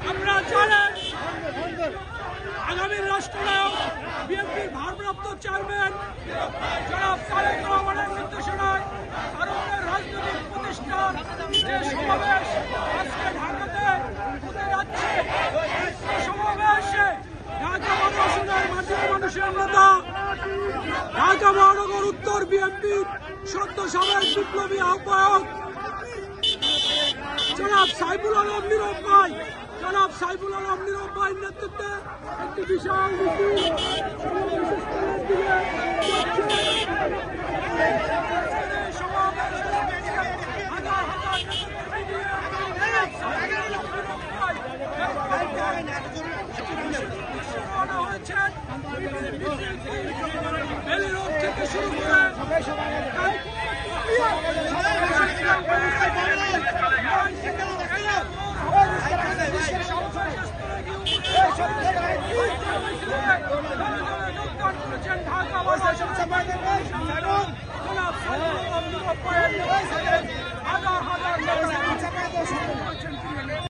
আপনারা জানেন আগামী রাষ্ট্রনায়ক বিএনপির ভারপ্রাপ্ত চেয়ারম্যান জনাব তারেক রহমানের নির্দেশনায় ভারতের রাজনৈতিক প্রতিষ্ঠান যে সমাবেশ আজকে ঢাকাতে হতে যাচ্ছে, সমাবেশে ঢাকা মহানগরের মাটির মানুষের নেতা ঢাকা মহানগর উত্তর বিএনপির সদ্য সাবেক বিপ্লবী আহ্বায়ক জনাব সাইফুল আলম নীরব ভাইয়ের নেতৃত্বে একটি বিশাল থেকে শুরু করে ঢাকা